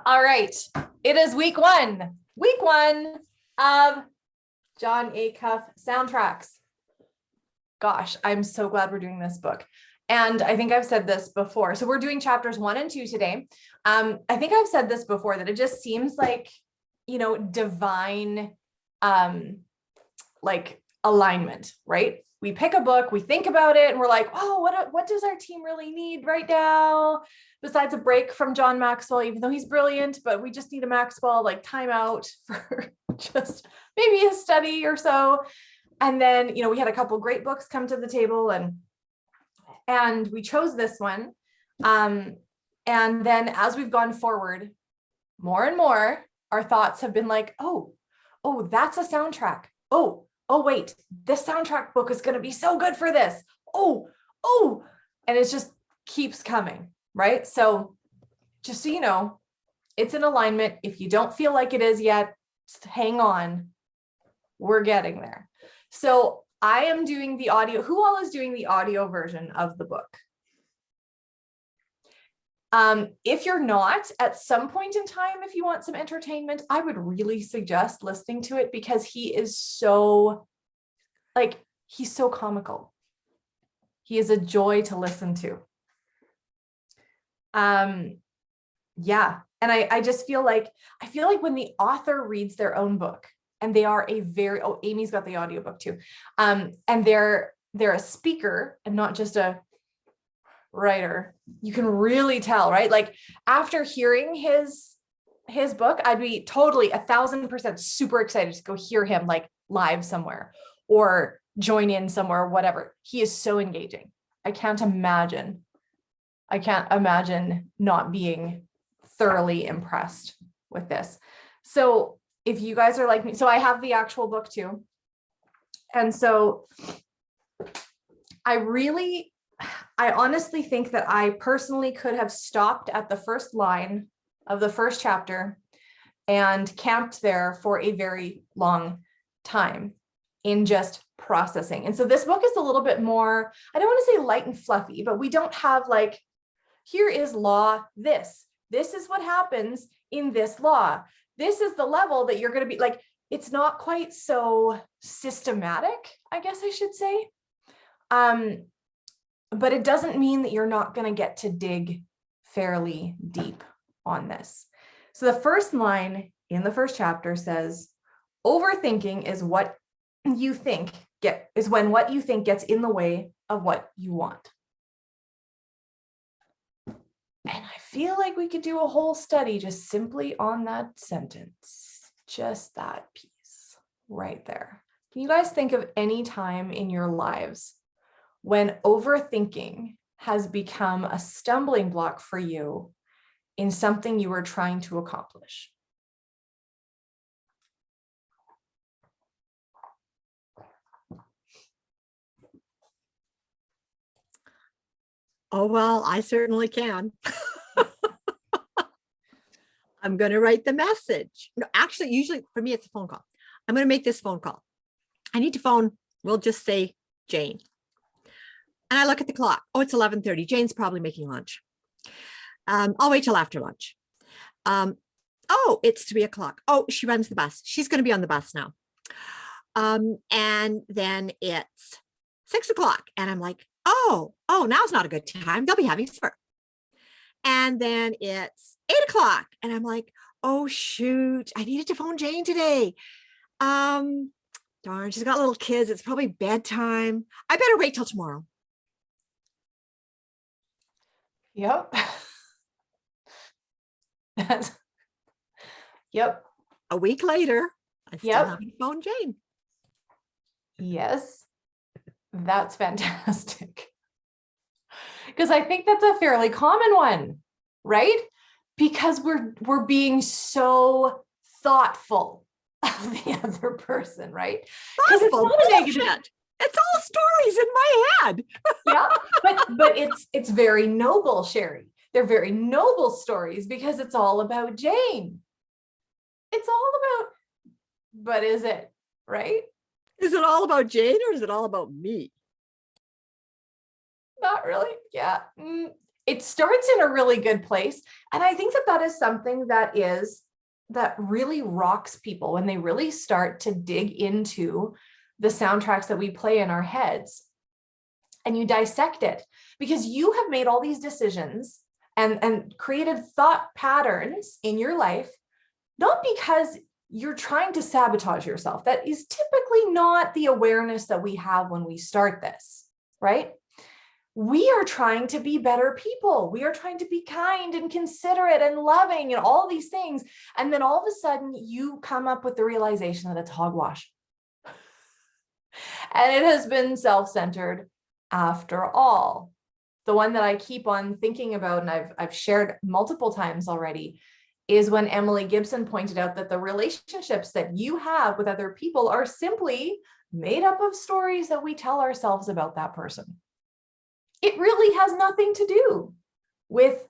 All right. It is week one. Week one of Jon Acuff soundtracks. Gosh, I'm so glad we're doing this book. And I think I've said this before. So we're doing chapters 1 and 2 today. I think I've said this before, that it just seems like, divine, like alignment, right? We pick a book, we think about it, and we're like, oh, what does our team really need right now? Besides a break from John Maxwell, even though he's brilliant, but we just need a Maxwell like timeout for just maybe a study or so. And then, we had a couple great books come to the table, and we chose this one. And then as we've gone forward, more and more, our thoughts have been like, oh, that's a soundtrack. Oh, wait, this soundtrack book is going to be so good for this. Oh, and it just keeps coming, right? So just so you know, it's in alignment. If you don't feel like it is yet, just hang on. We're getting there. So I am doing the audio. Who all is doing the audio version of the book? If you're not, at some point in time, if you want some entertainment, I would really suggest listening to it, because he is so, he's so comical. He is a joy to listen to. Yeah. And I just feel like when the author reads their own book, and they are Amy's got the audiobook too. And they're a speaker and not just a writer, you can really tell, right? Like after hearing his book, I'd be totally 1,000% super excited to go hear him like live somewhere or join in somewhere or whatever. He is so engaging. I can't imagine not being thoroughly impressed with this. So if you guys are like me, so I have the actual book too. And so I honestly think that I personally could have stopped at the first line of the first chapter and camped there for a very long time in just processing. And so this book is a little bit more, I don't want to say light and fluffy, but we don't have like, here is law, this is what happens in this law. This is the level that you're going to be like, it's not quite so systematic, I guess I should say. But it doesn't mean that you're not going to get to dig fairly deep on this. So the first line in the first chapter says, overthinking is when what you think gets in the way of what you want. And I feel like we could do a whole study just simply on that sentence, just that piece right there. Can you guys think of any time in your lives when overthinking has become a stumbling block for you in something you were trying to accomplish? Oh, well, I certainly can. I'm going to write the message. No, actually, usually for me, it's a phone call. I'm going to make this phone call. I need to phone, we'll just say Jane. And I look at the clock. Oh, it's 11:30. Jane's probably making lunch. I'll wait till after lunch. Oh, it's 3 o'clock. Oh, she runs the bus. She's going to be on the bus now. And then it's 6 o'clock. And I'm like, oh, now's not a good time. They'll be having supper. And then it's 8 o'clock. And I'm like, oh, shoot, I needed to phone Jane today. Darn, she's got little kids. It's probably bedtime. I better wait till tomorrow. Yep. Yep. A week later, I still haven't phoned Jane. Yes, that's fantastic. Because I think that's a fairly common one, right? Because we're being so thoughtful of the other person, right? Because it's not a negative. It's all stories in my head. Yeah, but it's very noble, Sherry. They're very noble stories because it's all about Jane. It's all about, but is it, right? Is it all about Jane or is it all about me? Not really. Yeah. it starts in a really good place. And I think that that is something that really rocks people when they really start to dig into the soundtracks that we play in our heads, and you dissect it, because you have made all these decisions and created thought patterns in your life, not because you're trying to sabotage yourself. That is typically not the awareness that we have when we start this, right? We are trying to be better people. We are trying to be kind and considerate and loving and all these things. And then all of a sudden you come up with the realization that it's hogwash. And it has been self-centered after all. The one that I keep on thinking about, and I've shared multiple times already, is when Emily Gibson pointed out that the relationships that you have with other people are simply made up of stories that we tell ourselves about that person. It really has nothing to do with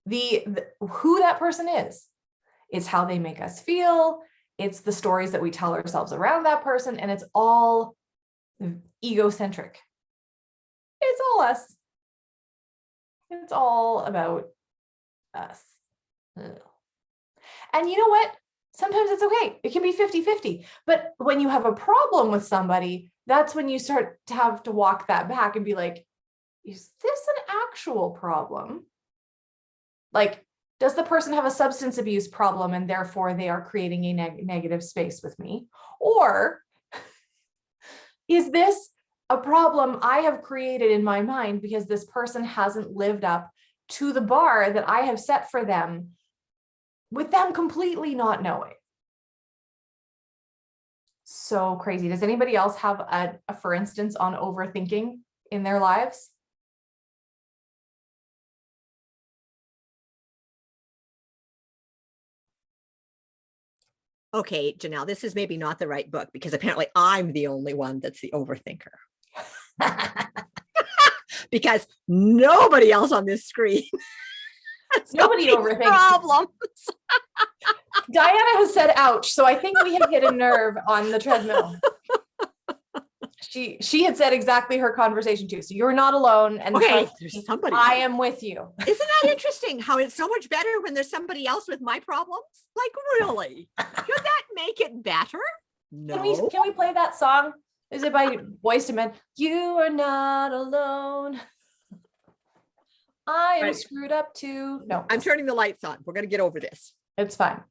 who that person is. It's how they make us feel. It's the stories that we tell ourselves around that person, and it's all egocentric. It's all us. It's all about us. Ugh. And you know what? Sometimes it's okay. It can be 50-50. But when you have a problem with somebody, that's when you start to have to walk that back and be like, is this an actual problem? Like, does the person have a substance abuse problem and therefore they are creating a negative space with me? Or is this a problem I have created in my mind because this person hasn't lived up to the bar that I have set for them, with them completely not knowing? So crazy. Does anybody else have a for instance, on overthinking in their lives? Okay, Janelle, this is maybe not the right book because apparently I'm the only one that's the overthinker. Because nobody else on this screen has Nobody overthinks problems. Diana has said ouch, so I think we have hit a nerve on the treadmill. She had said exactly her conversation too. So you're not alone. And okay, there's somebody. I am with you. Isn't that interesting how it's so much better when there's somebody else with my problems? Like, really? Should that make it better? No. Can we play that song? Is it by Boyz II Men? You are not alone. I am screwed up too. No, I'm turning the lights on. We're going to get over this. It's fine.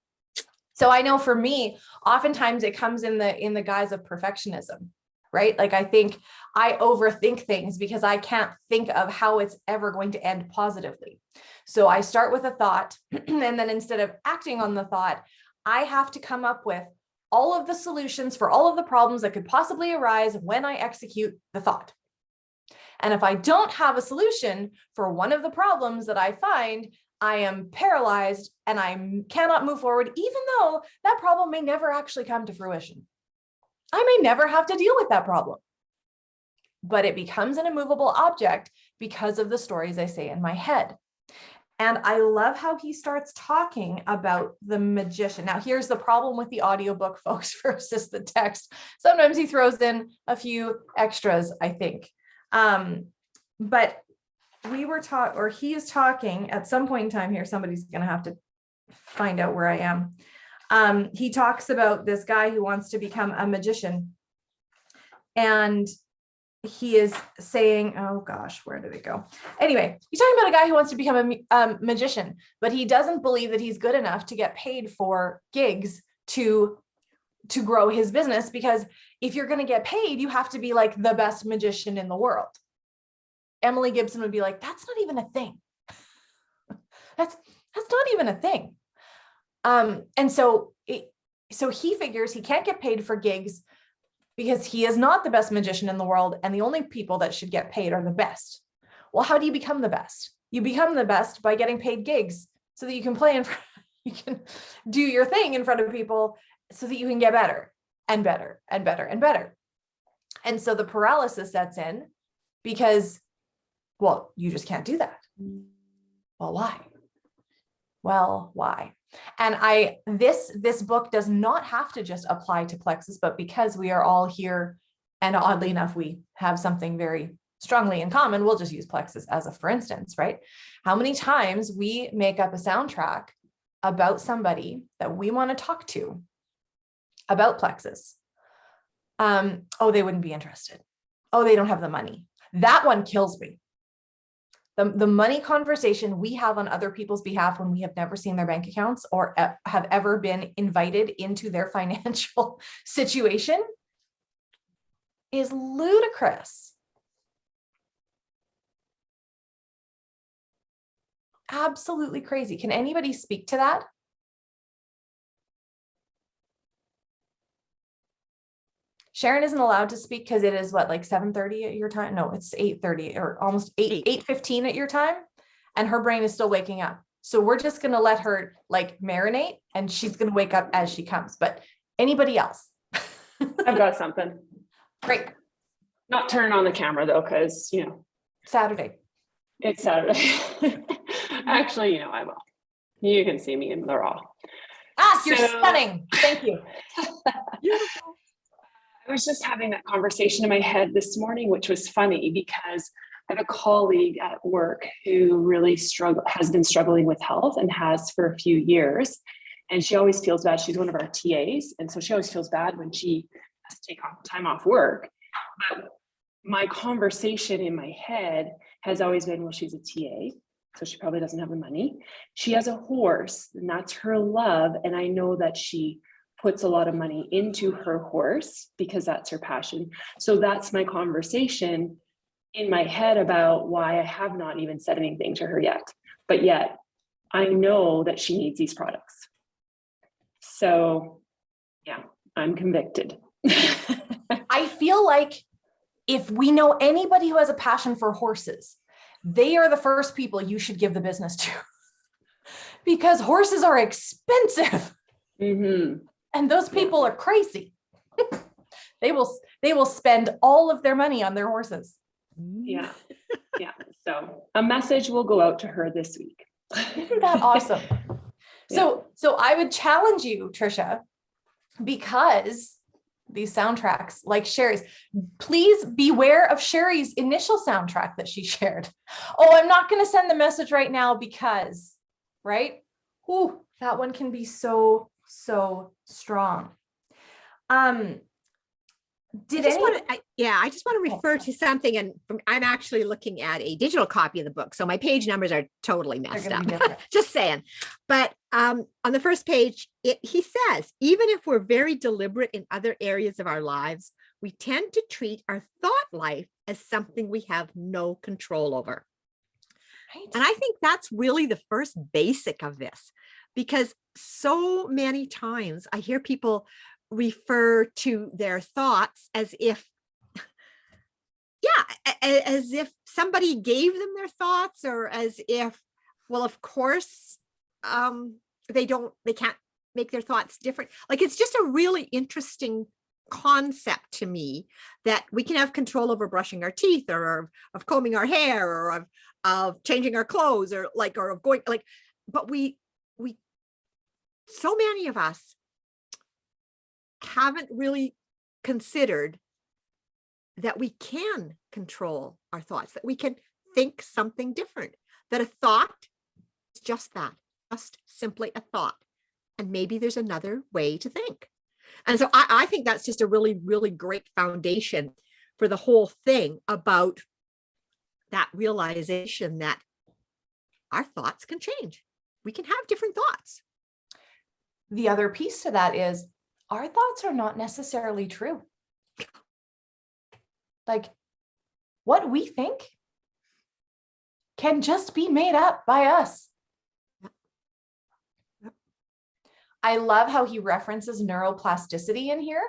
So I know for me, oftentimes it comes in the guise of perfectionism, right? Like I think I overthink things because I can't think of how it's ever going to end positively. So I start with a thought, and then instead of acting on the thought, I have to come up with all of the solutions for all of the problems that could possibly arise when I execute the thought. And if I don't have a solution for one of the problems that I find, I am paralyzed and I cannot move forward, even though that problem may never actually come to fruition. I may never have to deal with that problem, but it becomes an immovable object because of the stories I say in my head. And I love how he starts talking about the magician. Now, here's the problem with the audiobook, folks, versus the text. Sometimes he throws in a few extras, I think. But we were taught, or he is talking at some point in time here, somebody's going to have to find out where I am. He talks about this guy who wants to become a magician. And he is saying, oh gosh, where did it go? Anyway, he's talking about a guy who wants to become a magician, but he doesn't believe that he's good enough to get paid for gigs to grow his business, because if you're going to get paid, you have to be like the best magician in the world. Emily Gibson would be like, that's not even a thing. That's not even a thing. And so he figures he can't get paid for gigs because he is not the best magician in the world, and the only people that should get paid are the best. Well, how do you become the best? You become the best by getting paid gigs so that you can play you can do your thing in front of people so that you can get better and better and better and better. And so the paralysis sets in because, well, you just can't do that. Well, why? Well, why? And this book does not have to just apply to Plexus, but because we are all here, and oddly enough, we have something very strongly in common. We'll just use Plexus as a for instance, right? How many times we make up a soundtrack about somebody that we want to talk to about Plexus. Oh, they wouldn't be interested. Oh, they don't have the money. That one kills me. The money conversation we have on other people's behalf when we have never seen their bank accounts or have ever been invited into their financial situation is ludicrous. Absolutely crazy. Can anybody speak to that? Sharon isn't allowed to speak because it is what, like 7:30 at your time? No, it's 8:30 or almost 8:15 at your time. And her brain is still waking up. So we're just going to let her like marinate and she's going to wake up as she comes. But anybody else? I've got something. Great. Not turn on the camera though, because Saturday. it's Saturday. Actually, I will. You can see me in the raw. You're stunning. Thank you. Beautiful. I was just having that conversation in my head this morning, which was funny because I have a colleague at work who really has been struggling with health and has for a few years. And she always feels bad. She's one of our TAs. And so she always feels bad when she has to take time off work. But my conversation in my head has always been, well, she's a TA, so she probably doesn't have the money. She has a horse, and that's her love. And I know that she puts a lot of money into her horse because that's her passion. So that's my conversation in my head about why I have not even said anything to her yet. But yet I know that she needs these products. So yeah, I'm convicted. I feel like if we know anybody who has a passion for horses, they are the first people you should give the business to because horses are expensive. Mm-hmm. And those people are crazy. They will spend all of their money on their horses. Yeah. Yeah. So a message will go out to her this week. Isn't that awesome? So I would challenge you, Trisha, because these soundtracks like Sherry's, please beware of Sherry's initial soundtrack that she shared. Oh, I'm not going to send the message right now because, right? Ooh, that one can be so strong. I just want to refer to something, and I'm actually looking at a digital copy of the book, so my page numbers are totally messed up. Just saying. But on the first page, he says, even if we're very deliberate in other areas of our lives, we tend to treat our thought life as something we have no control over. Right. And I think that's really the first basic of this, because so many times I hear people refer to their thoughts as if, as if somebody gave them their thoughts, or as if, well, of course, they can't make their thoughts different. Like, it's just a really interesting concept to me that we can have control over brushing our teeth, or of combing our hair, or of changing our clothes, or of going, but we so many of us haven't really considered that we can control our thoughts, that we can think something different, that a thought is just that, just simply a thought. And maybe there's another way to think. And so I think that's just a really, really great foundation for the whole thing about that realization that our thoughts can change. We can have different thoughts. The other piece to that is our thoughts are not necessarily true. Like, what we think can just be made up by us. I love how he references neuroplasticity in here,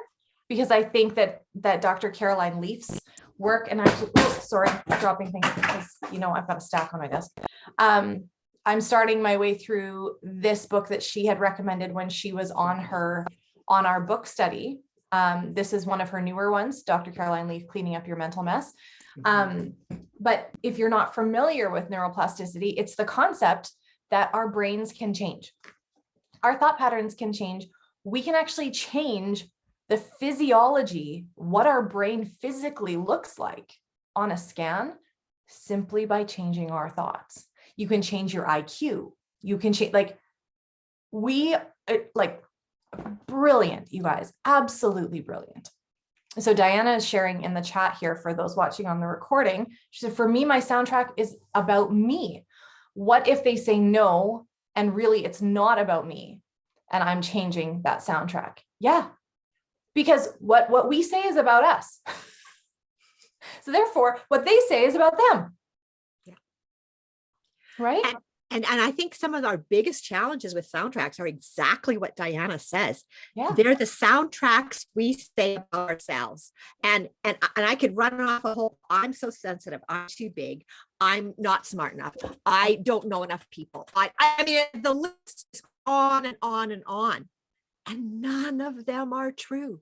because I think that Dr. Caroline Leaf's work, and actually, sorry, dropping things because, I've got a stack on my desk. I'm starting my way through this book that she had recommended when she was on our book study. This is one of her newer ones, Dr. Caroline Leaf, Cleaning Up Your Mental Mess. But if you're not familiar with neuroplasticity, it's the concept that our brains can change. Our thought patterns can change. We can actually change the physiology, what our brain physically looks like, on a scan simply by changing our thoughts. You can change your IQ. You can change, like brilliant, you guys, absolutely brilliant. So Diana is sharing in the chat here for those watching on the recording. She said, for me, my soundtrack is about me. What if they say no, and really it's not about me, and I'm changing that soundtrack? Yeah, because what we say is about us. So therefore, what they say is about them. Yeah. Right? And I think some of our biggest challenges with soundtracks are exactly what Diana says. Yeah. They're the soundtracks we say about ourselves. And I could run off a whole, I'm so sensitive, I'm too big, I'm not smart enough, I don't know enough people. I mean, the list is on and on and on. And none of them are true.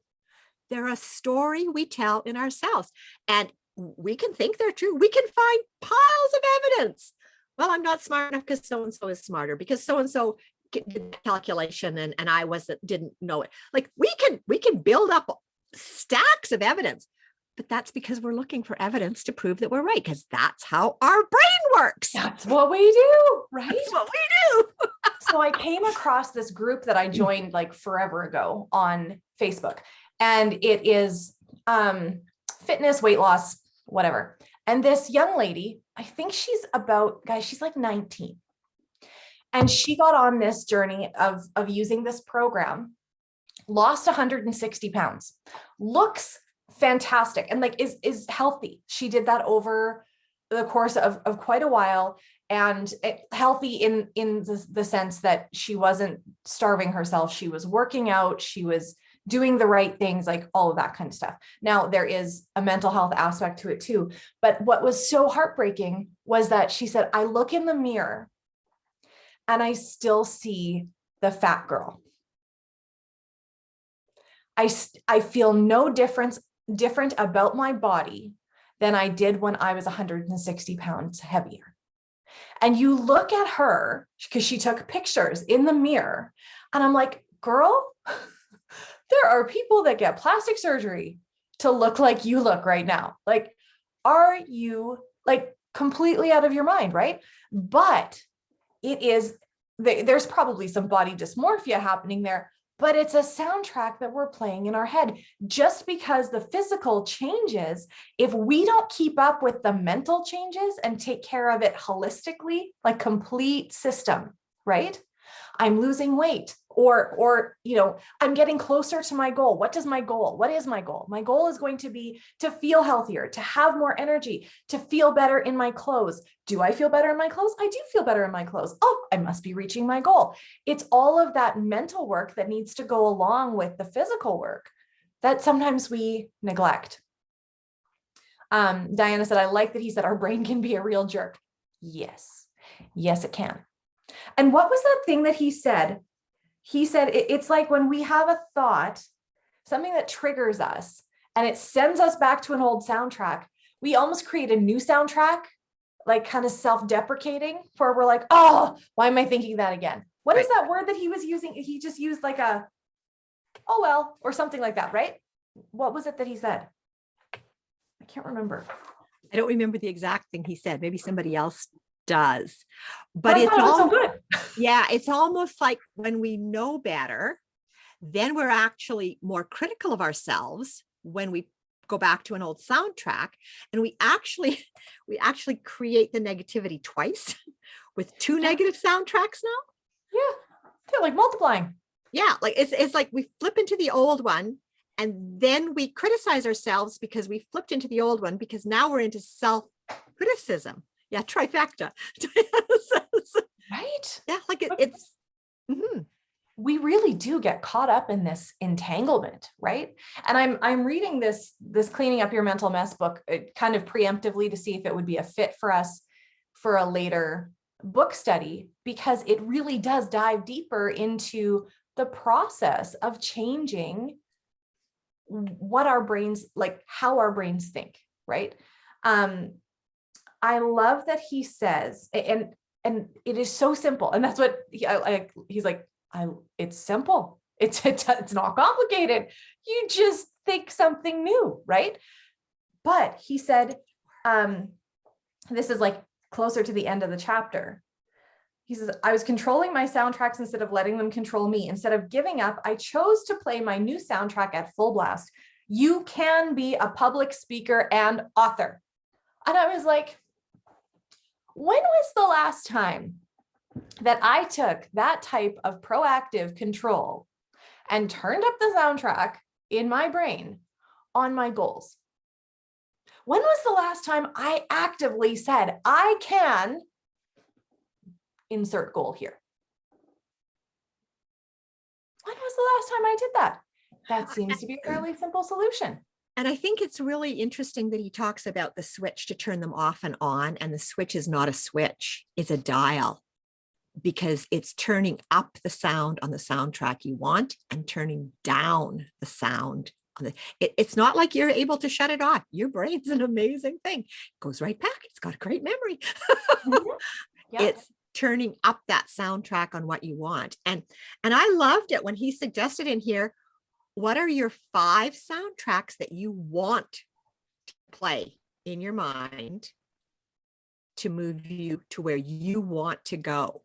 They're a story we tell in ourselves. And we can think they're true. We can find piles of evidence. Well, I'm not smart enough because so-and-so is smarter, because so-and-so did the calculation and I didn't know it. Like we can build up stacks of evidence, but that's because we're looking for evidence to prove that we're right, because that's how our brain works. That's what we do, right? That's what we do. So I came across this group that I joined like forever ago on Facebook, and it is fitness, weight loss, whatever. And this young lady, I think she's like 19. And she got on this journey of using this program, lost 160 pounds, looks fantastic, and like is healthy. She did that over the course of quite a while, and healthy in the sense that she wasn't starving herself. She was working out, she was doing the right things, like all of that kind of stuff. Now, there is a mental health aspect to it too. But what was so heartbreaking was that she said, I look in the mirror and I still see the fat girl. I feel no different about my body than I did when I was 160 pounds heavier. And you look at her, because she took pictures in the mirror, and I'm like, girl, there are people that get plastic surgery to look like you look right now. Like, are you like completely out of your mind, right? But there's probably some body dysmorphia happening there, but it's a soundtrack that we're playing in our head. Just because the physical changes, if we don't keep up with the mental changes and take care of it holistically, like complete system, right? I'm losing weight, or I'm getting closer to my goal. What is my goal? My goal is going to be to feel healthier, to have more energy, to feel better in my clothes. Do I feel better in my clothes? I do feel better in my clothes. Oh, I must be reaching my goal. It's all of that mental work that needs to go along with the physical work that sometimes we neglect. Diana said, I like that he said our brain can be a real jerk. Yes, it can. And what was that thing that he said? He said, it's like when we have a thought, something that triggers us, and it sends us back to an old soundtrack, we almost create a new soundtrack, like kind of self-deprecating, where we're like, oh, why am I thinking that again? What is that word that he was using? He just used like a, oh, well, or something like that, right? What was it that he said? I can't remember. I don't remember the exact thing he said. Maybe somebody else does, but it's all so good. Yeah, it's almost like when we know better, then we're actually more critical of ourselves when we go back to an old soundtrack, and we actually create the negativity twice with two negative soundtracks now. Yeah, they're like multiplying. Yeah, like it's like we flip into the old one, and then we criticize ourselves because we flipped into the old one, because now we're into self-criticism. Yeah, trifecta. Right? Yeah, like it's. Mm-hmm. We really do get caught up in this entanglement, right? And I'm reading this Cleaning Up Your Mental Mess book kind of preemptively to see if it would be a fit for us for a later book study, because it really does dive deeper into the process of changing what our brains, like how our brains think, right? I love that he says, and it is so simple, and that's what he's like. It's simple. It's not complicated. You just think something new, right? But he said, this is like closer to the end of the chapter. He says, I was controlling my soundtracks instead of letting them control me. Instead of giving up, I chose to play my new soundtrack at full blast. You can be a public speaker and author. And I was like, when was the last time that I took that type of proactive control and turned up the soundtrack in my brain on my goals? When was the last time I actively said, I can insert goal here? When was the last time I did that? That seems to be a fairly simple solution. And I think it's really interesting that he talks about the switch to turn them off and on. And the switch is not a switch, it's a dial, because it's turning up the sound on the soundtrack you want and turning down the sound on the, it's not like you're able to shut it off. Your brain's an amazing thing. It goes right back. It's got a great memory. Yeah. It's turning up that soundtrack on what you want. And I loved it when he suggested in here, what are your 5 soundtracks that you want to play in your mind to move you to where you want to go?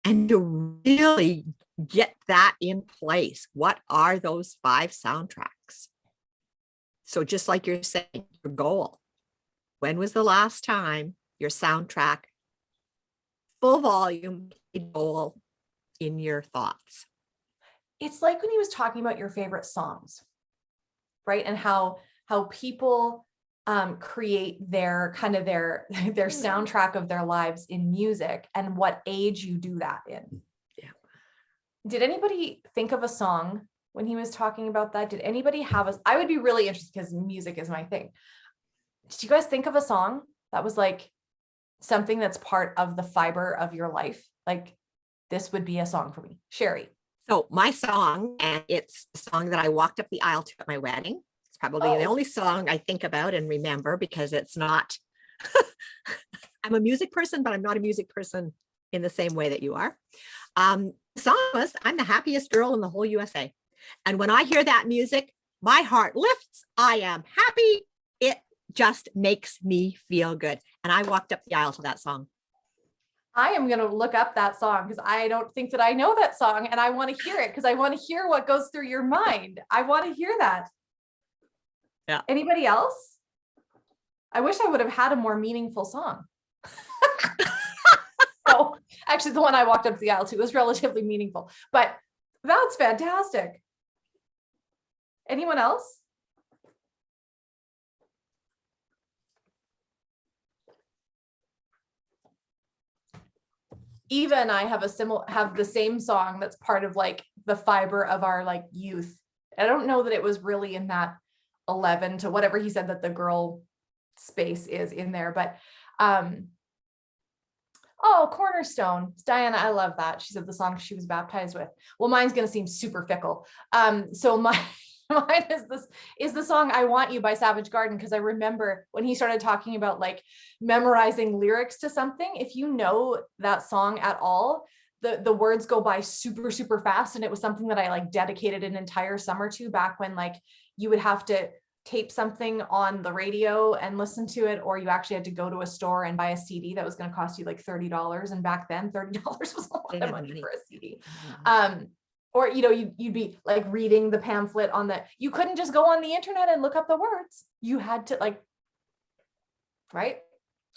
And to really get that in place, what are those 5 soundtracks? So just like you're saying, your goal. When was the last time your soundtrack, full volume goal in your thoughts? It's like when he was talking about your favorite songs, right? And how people create their kind of their soundtrack of their lives in music, and what age you do that in. Yeah. Did anybody think of a song when he was talking about that? Did anybody have a, I would be really interested because music is my thing. Did you guys think of a song that was like something that's part of the fiber of your life? Like, this would be a song for me. Sherry. So my song, and it's the song that I walked up the aisle to at my wedding. It's probably the only song I think about and remember, because it's not, I'm a music person, but I'm not a music person in the same way that you are. The song was, I'm the happiest girl in the whole USA. And when I hear that music, my heart lifts. I am happy. It just makes me feel good. And I walked up the aisle to that song. I am going to look up that song because I don't think that I know that song, and I want to hear it because I want to hear what goes through your mind. I want to hear that. Yeah. Anybody else? I wish I would have had a more meaningful song. So actually, the one I walked up the aisle to was relatively meaningful, but that's fantastic. Anyone else? Eva and I have the same song that's part of like the fiber of our like youth. I don't know that it was really in that 11 to whatever he said that the girl space is in there, but oh, Cornerstone. Diana, I love that. She said the song she was baptized with. Well, mine's gonna seem super fickle. So mine is the song I Want You by Savage Garden, because I remember when he started talking about like memorizing lyrics to something. If you know that song at all, the words go by super, super fast. And it was something that I like dedicated an entire summer to, back when like you would have to tape something on the radio and listen to it, or you actually had to go to a store and buy a CD that was going to cost you like $30. And back then $30 was a lot of money for a CD. Or, you know, you'd be like reading the pamphlet on the, you couldn't just go on the internet and look up the words. You had to like, right?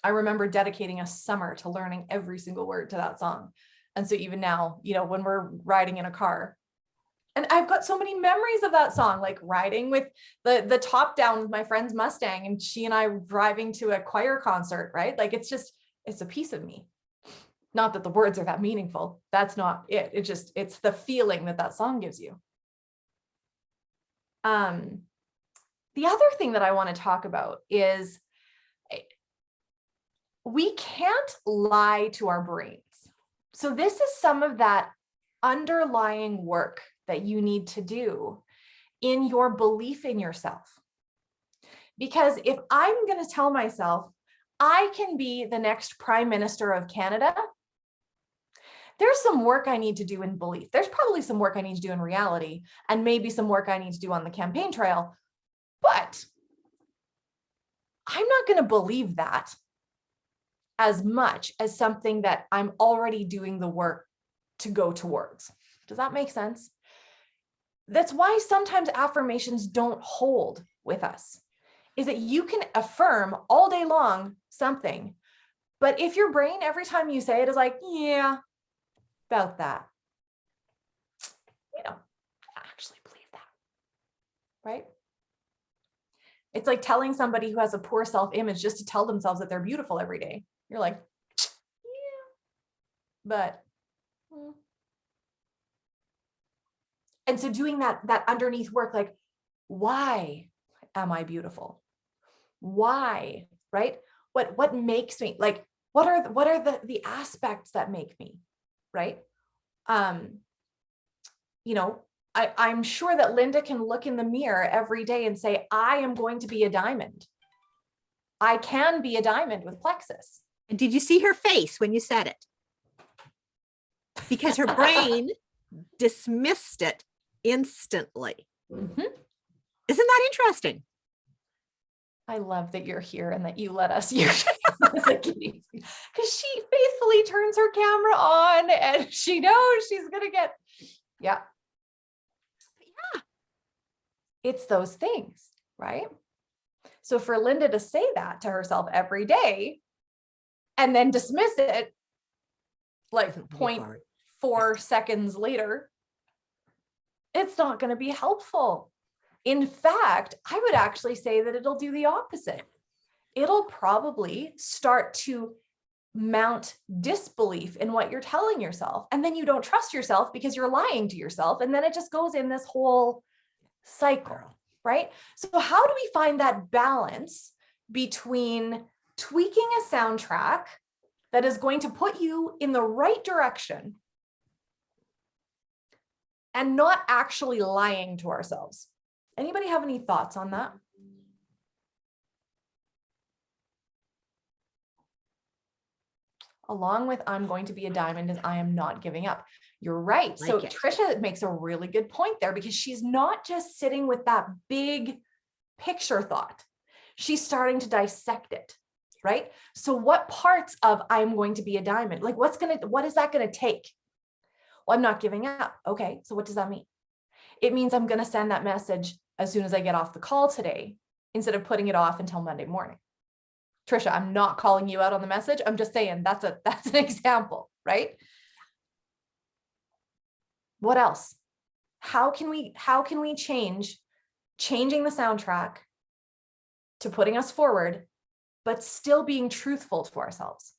I remember dedicating a summer to learning every single word to that song. And so even now, you know, when we're riding in a car, and I've got so many memories of that song, like riding with the top down with my friend's Mustang, and she and I driving to a choir concert, right? Like, it's a piece of me. Not that the words are that meaningful. That's not it. It's the feeling that song gives you. The other thing that I want to talk about is we can't lie to our brains. So this is some of that underlying work that you need to do in your belief in yourself. Because if I'm going to tell myself I can be the next Prime Minister of Canada, there's some work I need to do in belief. There's probably some work I need to do in reality, and maybe some work I need to do on the campaign trail. But I'm not going to believe that as much as something that I'm already doing the work to go towards. Does that make sense? That's why sometimes affirmations don't hold with us, is that you can affirm all day long something, but if your brain, every time you say it, is like, yeah, about that, you don't actually believe that, right? It's like telling somebody who has a poor self-image just to tell themselves that they're beautiful every day. You're like, yeah, but. And so doing that underneath work, like, why am I beautiful? Why, right? What makes me, like, what are the aspects that make me, right? You know, I'm sure that Linda can look in the mirror every day and say, I am going to be a diamond. I can be a diamond with plexus. And did you see her face when you said it? Because her brain dismissed it instantly. Mm-hmm. Isn't that interesting? I love that you're here and that you let us use because she faithfully turns her camera on and she knows she's gonna get, yeah. It's those things, right? So for Linda to say that to herself every day and then dismiss it like 0.4 seconds later, it's not going to be helpful. In fact, I would actually say that it'll do the opposite. It'll probably start to mount disbelief in what you're telling yourself. And then you don't trust yourself because you're lying to yourself. And then it just goes in this whole cycle, right? So how do we find that balance between tweaking a soundtrack that is going to put you in the right direction and not actually lying to ourselves? Anybody have any thoughts on that? Along with I'm going to be a diamond and I am not giving up. You're right. So Trisha makes a really good point there because she's not just sitting with that big picture thought. She's starting to dissect it, right? So what parts of I'm going to be a diamond, like what is that going to take? Well, I'm not giving up. Okay. So what does that mean? It means I'm going to send that message as soon as I get off the call today, instead of putting it off until Monday morning. Trisha, I'm not calling you out on the message. I'm just saying that's an example, right? What else? How can we changing the soundtrack to putting us forward, but still being truthful to ourselves?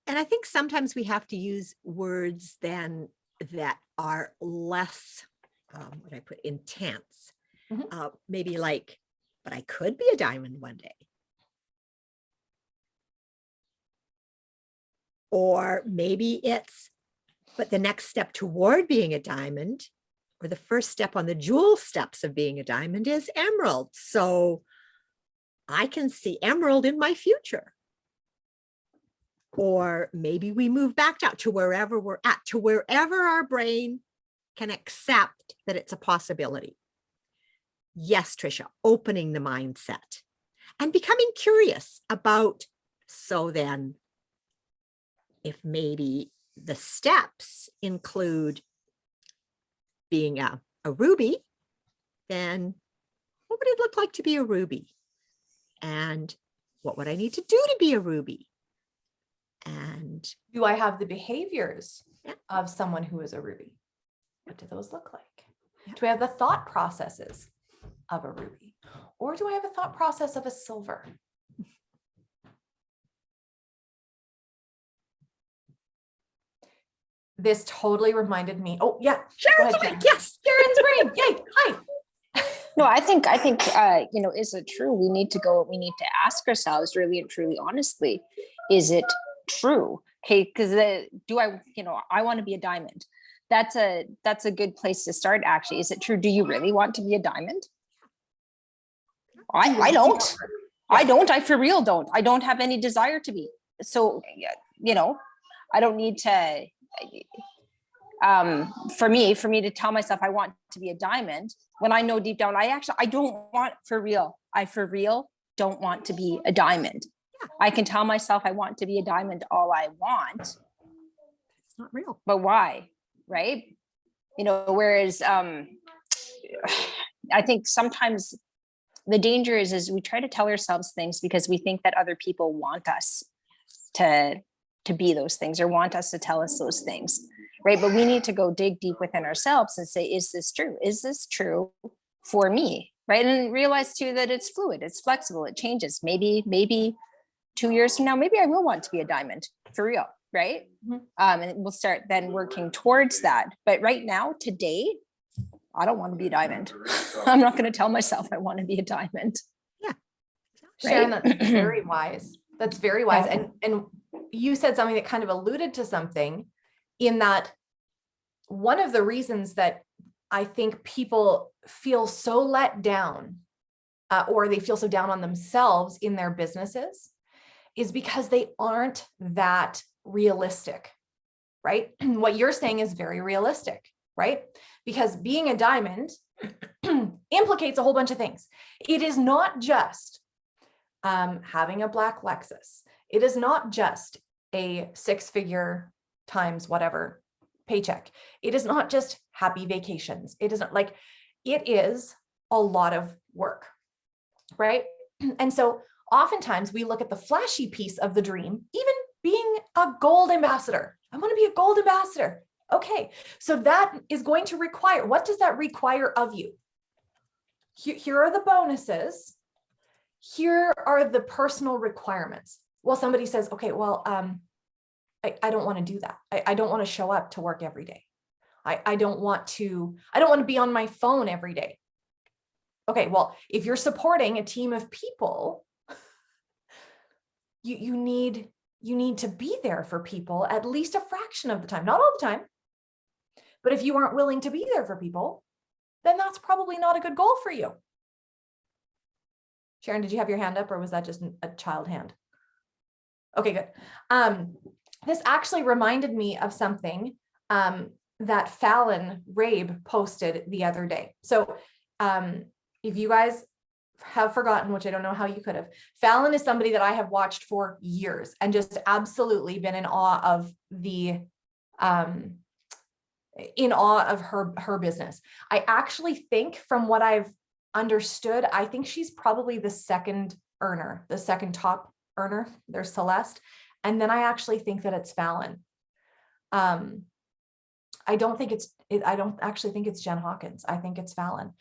And I think sometimes we have to use words then that are less, what I put, intense. Mm-hmm. Maybe like, but I could be a diamond one day. Or maybe it's, but the next step toward being a diamond, or the first step on the jewel steps of being a diamond, is emerald. So I can see emerald in my future. Or maybe we move back down to wherever we're at, to wherever our brain can accept that it's a possibility. Yes, Trisha, opening the mindset and becoming curious about, so then if maybe the steps include being a ruby, then what would it look like to be a ruby? And what would I need to do to be a ruby? And do I have the behaviors of someone who is a ruby? What do those look like? Do I have the thought processes of a ruby? Or do I have a thought process of a silver? This totally reminded me. Oh, yeah. Sharon's brain. Yes, Sharon's brain. Yay. Hi. No, I think, is it true? We need to ask ourselves really and truly honestly, is it true? Okay, because I want to be a diamond. That's a good place to start, actually. Is it true? Do you really want to be a diamond? I don't. I don't. I for real don't. I don't have any desire to be. So, I don't need to. For me to tell myself I want to be a diamond, when I know deep down, I don't want for real don't want to be a diamond. I can tell myself I want to be a diamond all I want. It's not real. But why? Right? Whereas I think sometimes the danger is we try to tell ourselves things because we think that other people want us to be those things or want us to tell us those things. Right. But we need to go dig deep within ourselves and say, is this true? Is this true for me? Right. And realize too that it's fluid, it's flexible, it changes. Maybe 2 years from now, maybe I will want to be a diamond for real. Right. Mhm. And we'll start then working towards that. But right now, today, I don't want to be a diamond. I'm not going to tell myself I want to be a diamond. Sharon, Right? that's very wise. That's very wise. Yeah. And you said something that kind of alluded to something in that one of the reasons that I think people feel so let down or they feel so down on themselves in their businesses is because they aren't that realistic, right? What you're saying is very realistic, right? Because being a diamond implicates a whole bunch of things. It is not just having a black Lexus. It is not just a 6-figure times whatever paycheck. It is not just happy vacations. It isn't like, it is a lot of work, right? And so oftentimes we look at the flashy piece of the dream, even being a gold ambassador. I want to be a gold ambassador. Okay, so that is going to require, what does that require of you? Here are the bonuses. Here are the personal requirements. Well, somebody says, okay, well, I don't want to do that. I don't want to show up to work every day. I don't want to be on my phone every day. Okay, well, if you're supporting a team of people, you need to be there for people at least a fraction of the time, not all the time. But if you aren't willing to be there for people, then that's probably not a good goal for you. Sharon, did you have your hand up or was that just a child hand? Okay, good. This actually reminded me of something that Fallon Rabe posted the other day. So if you guys have forgotten, which I don't know how you could have, Fallon is somebody that I have watched for years and just absolutely been in awe of her business. I actually think from what I've understood, I think she's probably the second top earner. There's Celeste. And then I actually think that it's Fallon. I don't actually think it's Jen Hawkins. I think it's Fallon.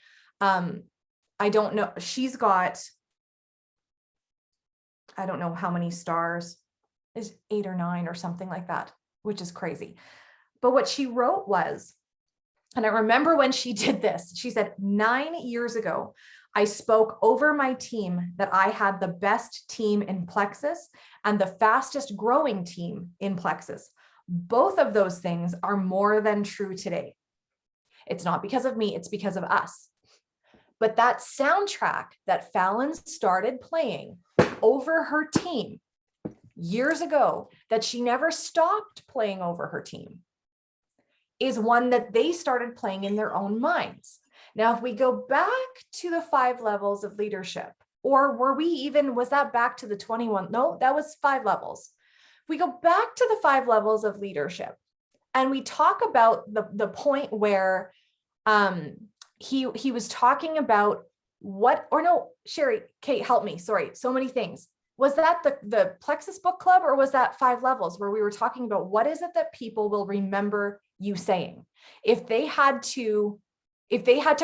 I don't know. She's got, I don't know how many stars, is 8 or 9 or something like that, which is crazy. But what she wrote was, and I remember when she did this, she said, 9 years ago, I spoke over my team that I had the best team in Plexus and the fastest growing team in Plexus. Both of those things are more than true today. It's not because of me, it's because of us. But that soundtrack that Fallon started playing over her team years ago, that she never stopped playing over her team, is one that they started playing in their own minds. Now, if we go back to the 5 levels of leadership, or was that back to the 21? No, that was 5 levels. If we go back to the 5 levels of leadership and we talk about the point where he was talking about Sherry, Kate, help me. Sorry, so many things. Was that the Plexus Book Club or was that 5 levels where we were talking about what is it that people will remember you saying? If they had to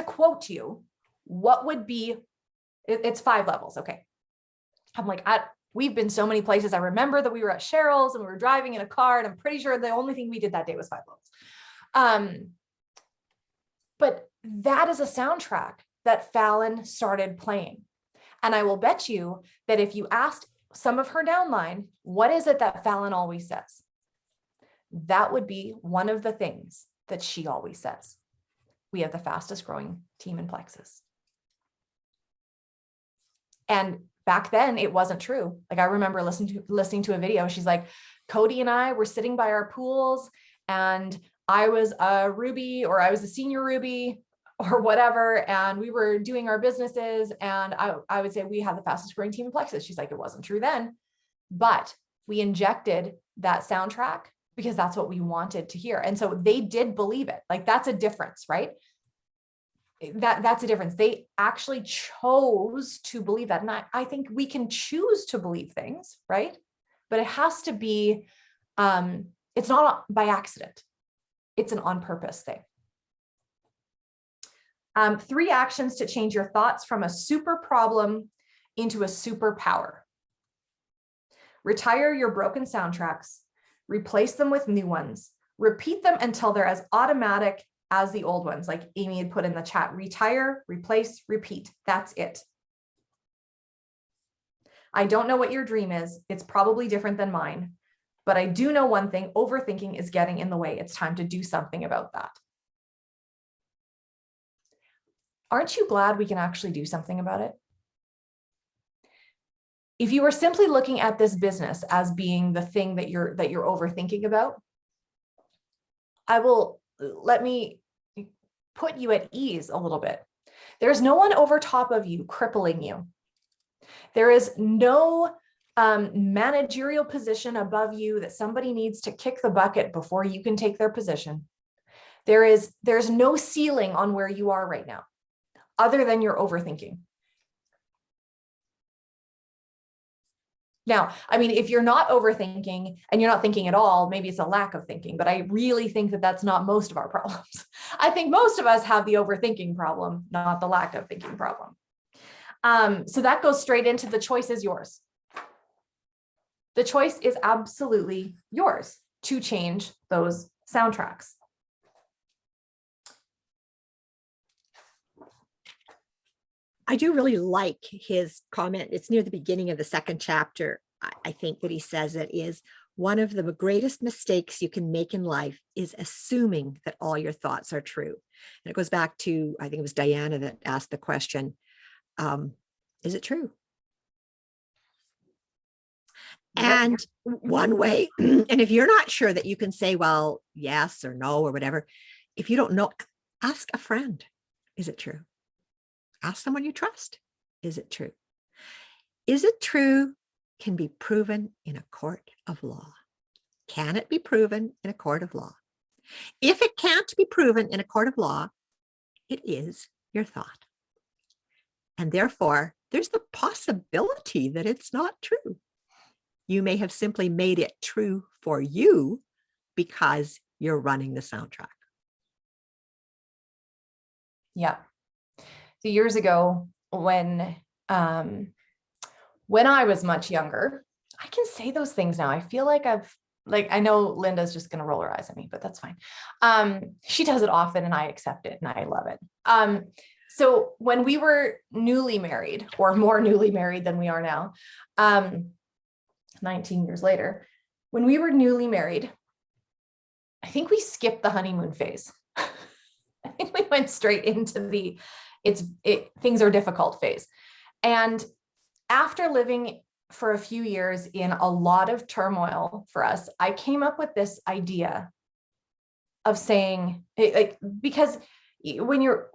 quote you, what would be, it's 5 levels. Okay. I'm like, we've been so many places. I remember that we were at Cheryl's and we were driving in a car and I'm pretty sure the only thing we did that day was 5 levels. But that is a soundtrack that Fallon started playing. And I will bet you that if you asked some of her downline, what is it that Fallon always says? That would be one of the things that she always says. We have the fastest growing team in Plexus. And back then it wasn't true. Like I remember listening to a video. She's like, Cody and I were sitting by our pools and I was a Ruby or I was a senior Ruby or whatever, and we were doing our businesses, and I would say we had the fastest growing team in Plexus. She's like, it wasn't true then, but we injected that soundtrack because that's what we wanted to hear. And so they did believe it. Like, that's a difference, right? That's a difference. They actually chose to believe that. And I think we can choose to believe things, right? But it has to be, it's not by accident. It's an on purpose thing. 3 actions to change your thoughts from a super problem into a superpower. Retire your broken soundtracks, replace them with new ones, repeat them until they're as automatic as the old ones, like Amy had put in the chat. Retire, replace, repeat. That's it. I don't know what your dream is. It's probably different than mine, but I do know one thing: overthinking is getting in the way. It's time to do something about that. Aren't you glad we can actually do something about it? If you were simply looking at this business as being the thing that you're overthinking about, let me put you at ease a little bit. There's no one over top of you crippling you. There is no managerial position above you that somebody needs to kick the bucket before you can take their position. There's no ceiling on where you are right now, other than your overthinking. Now, I mean, if you're not overthinking and you're not thinking at all, maybe it's a lack of thinking, but I really think that that's not most of our problems. I think most of us have the overthinking problem, not the lack of thinking problem. So that goes straight into the choice is yours. The choice is absolutely yours to change those soundtracks. I do really like his comment. It's near the beginning of the 2nd chapter. I think that he says it is one of the greatest mistakes you can make in life is assuming that all your thoughts are true. And it goes back to, I think it was Diana that asked the question, is it true? And one way, and if you're not sure that you can say, well, yes or no or whatever, if you don't know, ask a friend, is it true? Ask someone you trust. Is it true? Is it true can be proven in a court of law. Can it be proven in a court of law? If it can't be proven in a court of law, it is your thought. And therefore, there's the possibility that it's not true. You may have simply made it true for you because you're running the soundtrack. Yeah. So years ago, when I was much younger, I can say those things now. I feel like I know Linda's just going to roll her eyes at me, but that's fine. She does it often and I accept it and I love it. So when we were newly married, or more newly married than we are now, 19 years later, when we were newly married, I think we skipped the honeymoon phase. I think we went straight into the things are difficult phase. And after living for a few years in a lot of turmoil for us, I came up with this idea of saying, because when you're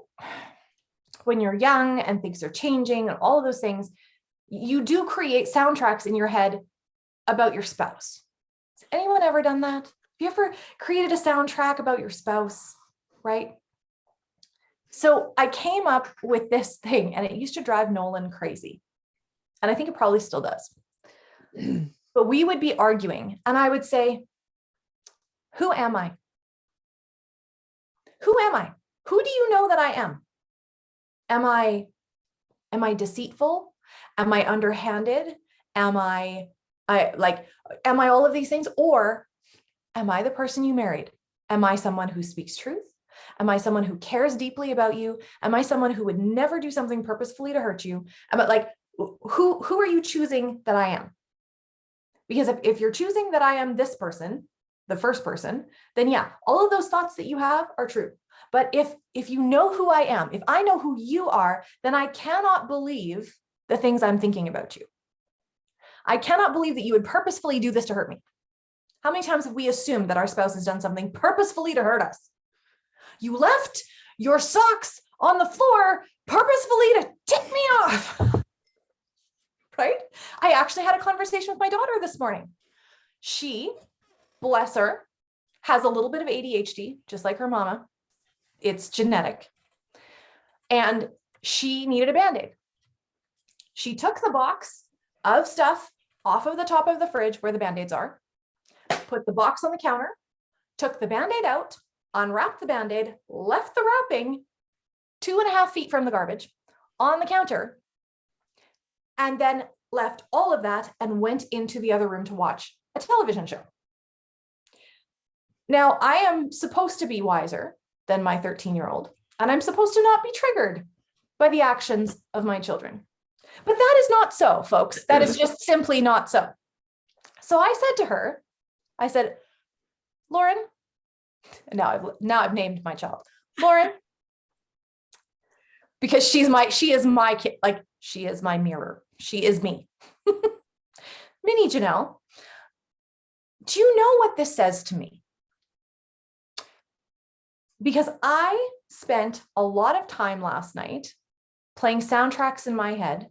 young and things are changing and all of those things, you do create soundtracks in your head about your spouse. Has anyone ever done that? Have you ever created a soundtrack about your spouse, right? So I came up with this thing, and it used to drive Nolan crazy. And I think it probably still does. But we would be arguing, and I would say, who am I? Who am I? Who do you know that I am? Am I deceitful? Am I underhanded? Am I all of these things? Or am I the person you married? Am I someone who speaks truth? Am I someone who cares deeply about you? Am I someone who would never do something purposefully to hurt you? Who are you choosing that I am? Because if you're choosing that I am this person, the first person, then yeah, all of those thoughts that you have are true. But if you know who I am, if I know who you are, then I cannot believe the things I'm thinking about you. I cannot believe that you would purposefully do this to hurt me. How many times have we assumed that our spouse has done something purposefully to hurt us? You left your socks on the floor purposefully to tick me off, right? I actually had a conversation with my daughter this morning. She, bless her, has a little bit of ADHD, just like her mama. It's genetic. And she needed a Band-Aid. She took the box of stuff off of the top of the fridge where the Band-Aids are, put the box on the counter, took the Band-Aid out, unwrapped the Band-Aid, left the wrapping 2.5 feet from the garbage on the counter, and then left all of that and went into the other room to watch a television show. Now, I am supposed to be wiser than my 13-year-old, and I'm supposed to not be triggered by the actions of my children. But that is not so, folks. That is just simply not so. So I said to her, I said, Lauren, now I've named my child, Lauren, because she is my kid, like she is my mirror. She is me. Mini Janelle, do you know what this says to me? Because I spent a lot of time last night playing soundtracks in my head,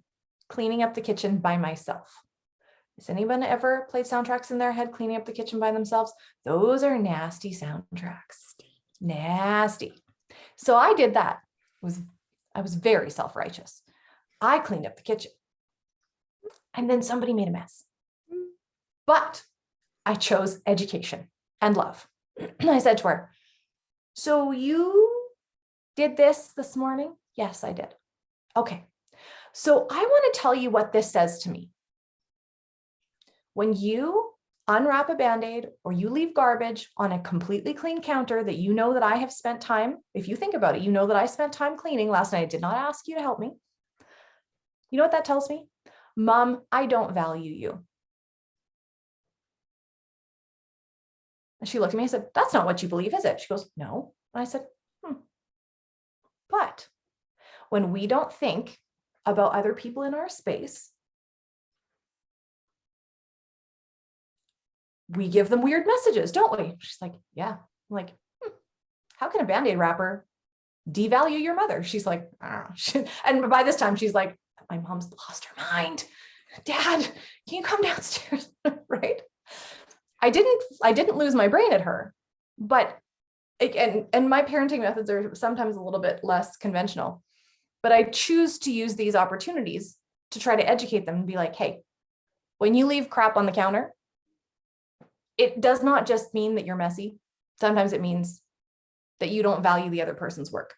cleaning up the kitchen by myself. Has anyone ever played soundtracks in their head, cleaning up the kitchen by themselves? Those are nasty soundtracks. Nasty. So I did that. I was very self-righteous. I cleaned up the kitchen. And then somebody made a mess. But I chose education and love. I said to her, so you did this morning? Yes, I did. Okay. So I want to tell you what this says to me. When you unwrap a Band-Aid or you leave garbage on a completely clean counter that you know that I have spent time, if you think about it, you know that I spent time cleaning last night. I did not ask you to help me. You know what that tells me? Mom, I don't value you. And she looked at me and said, that's not what you believe, is it? She goes, no. And I said, But when we don't think about other people in our space, we give them weird messages, don't we? She's like, yeah. I'm like, how can a Band-Aid wrapper devalue your mother? She's like, I don't know. And by this time she's like, my mom's lost her mind. Dad, can you come downstairs? Right? I didn't lose my brain at her, but and my parenting methods are sometimes a little bit less conventional, but I choose to use these opportunities to try to educate them and be like, hey, when you leave crap on the counter, it does not just mean that you're messy. Sometimes it means that you don't value the other person's work.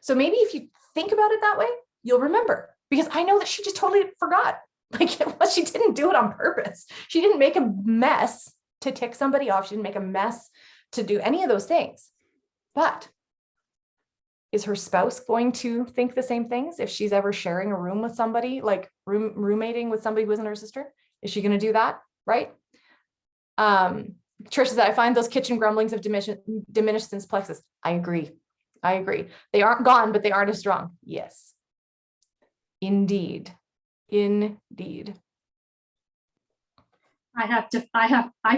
So maybe if you think about it that way, you'll remember, because I know that she just totally forgot. Like, she didn't do it on purpose. She didn't make a mess to tick somebody off. She didn't make a mess to do any of those things. But is her spouse going to think the same things if she's ever sharing a room with somebody, like roommating with somebody who isn't her sister? Is she going to do that? Right? Trish says, I find those kitchen grumblings have diminished since Plexus. I agree. They aren't gone, but they aren't as strong. Yes. Indeed. I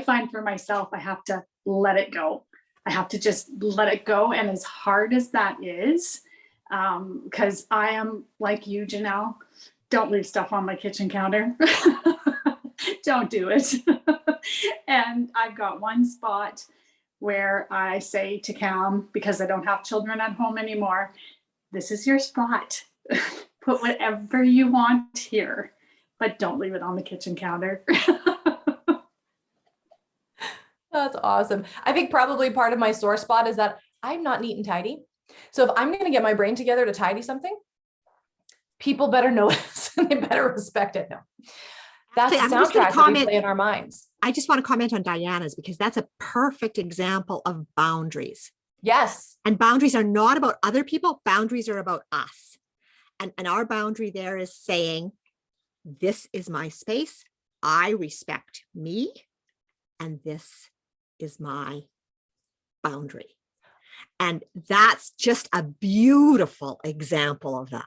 find for myself, I have to let it go. I have to just let it go. And as hard as that is, because I am like you, Janelle, don't leave stuff on my kitchen counter. Don't do it. And I've got one spot where I say to Cam, because I don't have children at home anymore, this is your spot. Put whatever you want here, but don't leave it on the kitchen counter. That's awesome. I think probably part of my sore spot is that I'm not neat and tidy. So if I'm going to get my brain together to tidy something, people better notice and they better respect it. No, that's Actually, the soundtrack that we play in our minds. I just want to comment on Diana's because that's a perfect example of boundaries. Yes. And boundaries are not about other people. Boundaries are about us. And our boundary there is saying, this is my space. I respect me. And this is my boundary. And that's just a beautiful example of that.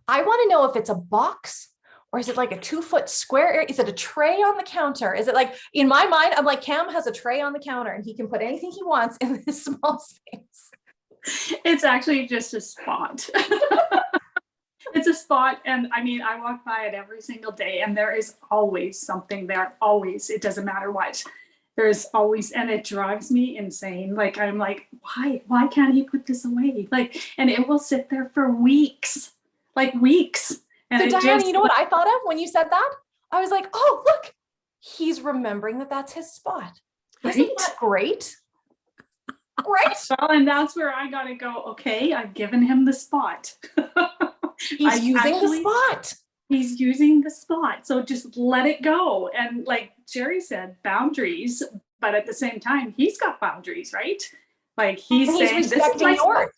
I want to know if it's a box Or is it like a 2-foot square area? Is it a tray on the counter? Is it like, in my mind, I'm like, Cam has a tray on the counter and he can put anything he wants in this small space. It's actually just a spot. It's a spot. And I mean, I walk by it every single day and there is always something there. Always. It doesn't matter what. There's always, and it drives me insane. Like, I'm like, why can't he put this away? Like, and it will sit there for weeks, like weeks. And So it Diana, just, you know what I thought of when you said that? I was like, oh, look, he's remembering that that's his spot. Isn't Right? that great? Right? well, and that's where I gotta go, okay, I've given him the spot. He's using the spot. He's using the spot. So just let it go. And like Jerry said, boundaries, but at the same time, he's got boundaries, right? Like he's And saying, he's this is respecting my yours. spot.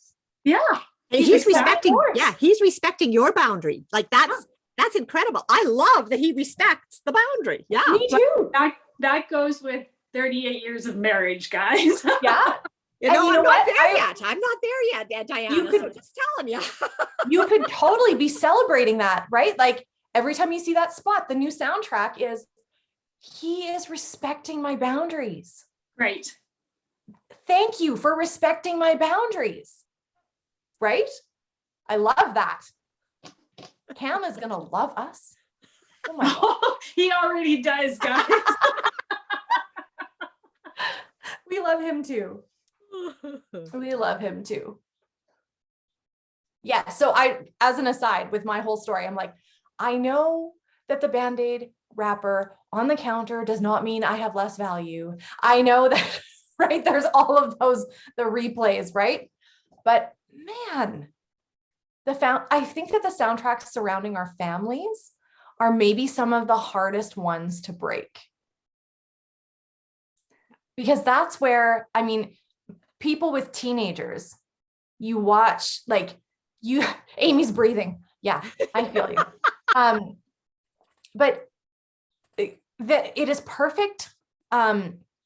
Yeah. And He's he's respecting respecting, yours. yeah, he's respecting your boundary. Like that's incredible. I love that he respects the boundary. Yeah. Me too. That goes with 38 years of marriage, guys. Yeah. You And know, you know I'm not what? there yet. I'm not there yet, Diana. You could- so just telling you. You could totally be celebrating that, right? Like every time you see that spot, the new soundtrack is, he is respecting my boundaries. Right. Thank you for respecting my boundaries. Right? I love that. Cam is going to love us. Oh my God. He already does, guys. We love him too. We love him too. Yeah. So as an aside with my whole story, I'm like, I know that the Band-Aid wrapper on the counter does not mean I have less value. I know that, right? There's all of those, the replays, right? But man, I think that the soundtracks surrounding our families are maybe some of the hardest ones to break. Because that's where, I mean, people with teenagers, you watch, like Amy's breathing. Yeah, I feel you. But that it is perfect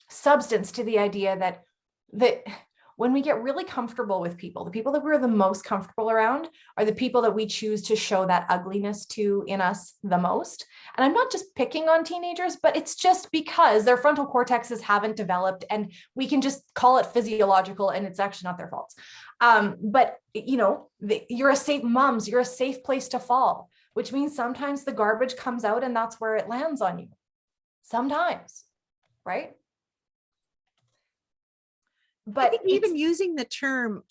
substance to the idea that when we get really comfortable with people, the people that we're the most comfortable around are the people that we choose to show that ugliness to in us the most. And I'm not just picking on teenagers, but it's just because their frontal cortexes haven't developed and we can just call it physiological and it's actually not their fault. But you know, you're a safe moms, you're a safe place to fall, which means sometimes the garbage comes out and that's where it lands on you. Sometimes, right? But I think even using the term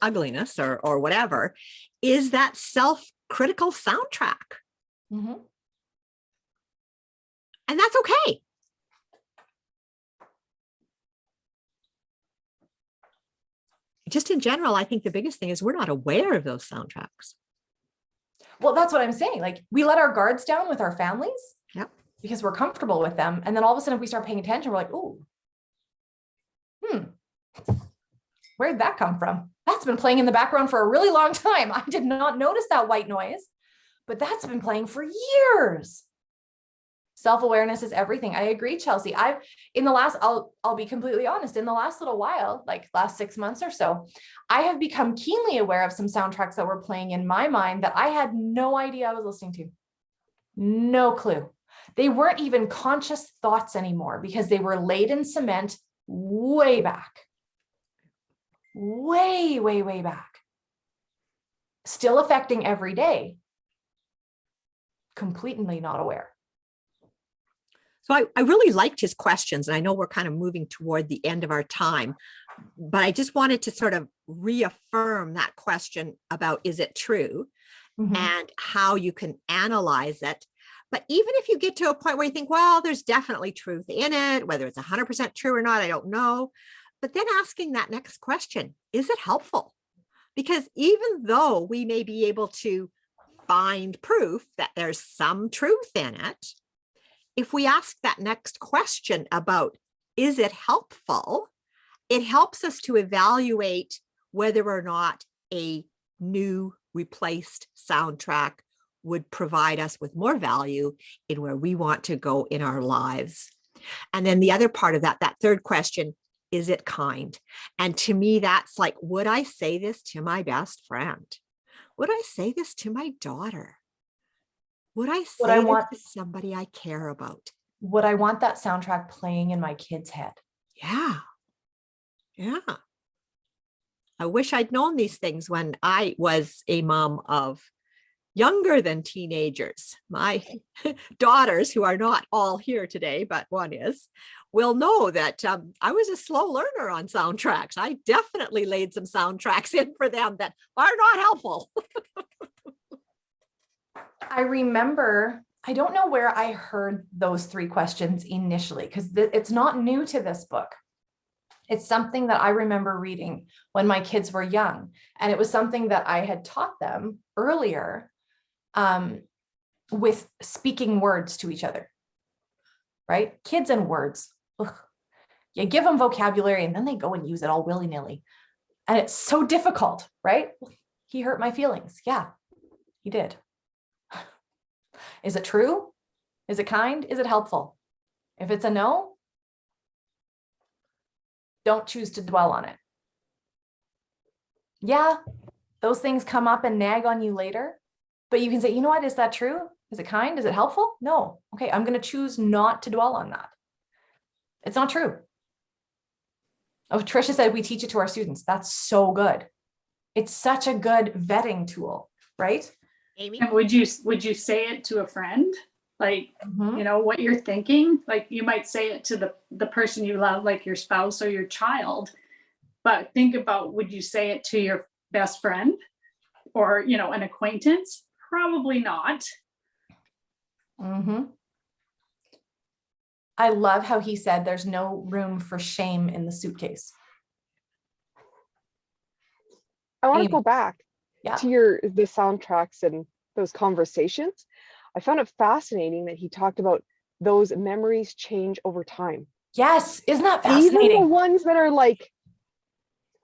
ugliness or whatever is that self-critical soundtrack. Mhm. And that's okay. Just in general, I think the biggest thing is we're not aware of those soundtracks. Well, that's what I'm saying. Like we let our guards down with our families. Yep. Because we're comfortable with them. And then all of a sudden, if we start paying attention, we're like, ooh, where'd that come from? That's been playing in the background for a really long time. I did not notice that white noise, but that's been playing for years. Self-awareness is everything. I agree, Chelsea. I'll be completely honest, in the last little while, like last 6 months or so, I have become keenly aware of some soundtracks that were playing in my mind that I had no idea I was listening to. No clue. They weren't even conscious thoughts anymore because they were laid in cement way back. Way, way, way back. Still affecting every day. Completely not aware. So I really liked his questions, and I know we're kind of moving toward the end of our time, but I just wanted to sort of reaffirm that question about is it true and how you can analyze it. But even if you get to a point where you think, well, there's definitely truth in it, whether it's 100% true or not, I don't know. But then asking that next question, is it helpful? Because even though we may be able to find proof that there's some truth in it, if we ask that next question about, is it helpful? It helps us to evaluate whether or not a new replaced soundtrack would provide us with more value in where we want to go in our lives. And then the other part of that third question, is it kind? And to me, that's like, would I say this to my best friend? Would I say this to my daughter? Would I Would I say want- this to somebody I care about? Would I want that soundtrack playing in my kid's head? Yeah. Yeah. I wish I'd known these things when I was a mom of younger than teenagers. My daughters, who are not all here today, but one is, will know that I was a slow learner on soundtracks. I definitely laid some soundtracks in for them that are not helpful. I remember, I don't know where I heard those 3 questions initially, because it's not new to this book. It's something that I remember reading when my kids were young. And it was something that I had taught them earlier with speaking words to each other, right? Kids and words. Ugh. You give them vocabulary and then they go and use it all willy-nilly. And it's so difficult, right? He hurt my feelings. Yeah, he did. Is it true? Is it kind? Is it helpful? If it's a no, don't choose to dwell on it. Yeah, those things come up and nag on you later, but you can say, you know what, is that true? Is it kind? Is it helpful? No. Okay, I'm going to choose not to dwell on that. It's not true. Oh, Tricia said we teach it to our students. That's so good. It's such a good vetting tool, right? Amy? And would you say it to a friend? Like, Mhm. you know, what you're thinking? Like you might say it to the person you love, like your spouse or your child. But think about, would you say it to your best friend or, you know, an acquaintance? Probably not. Mhm. I love how he said there's no room for shame in the suitcase. I want Amy. to go back Yeah. to the soundtracks and those conversations. I found it fascinating that he talked about those memories change over time. Yes. Isn't that Even the fascinating? ones that are like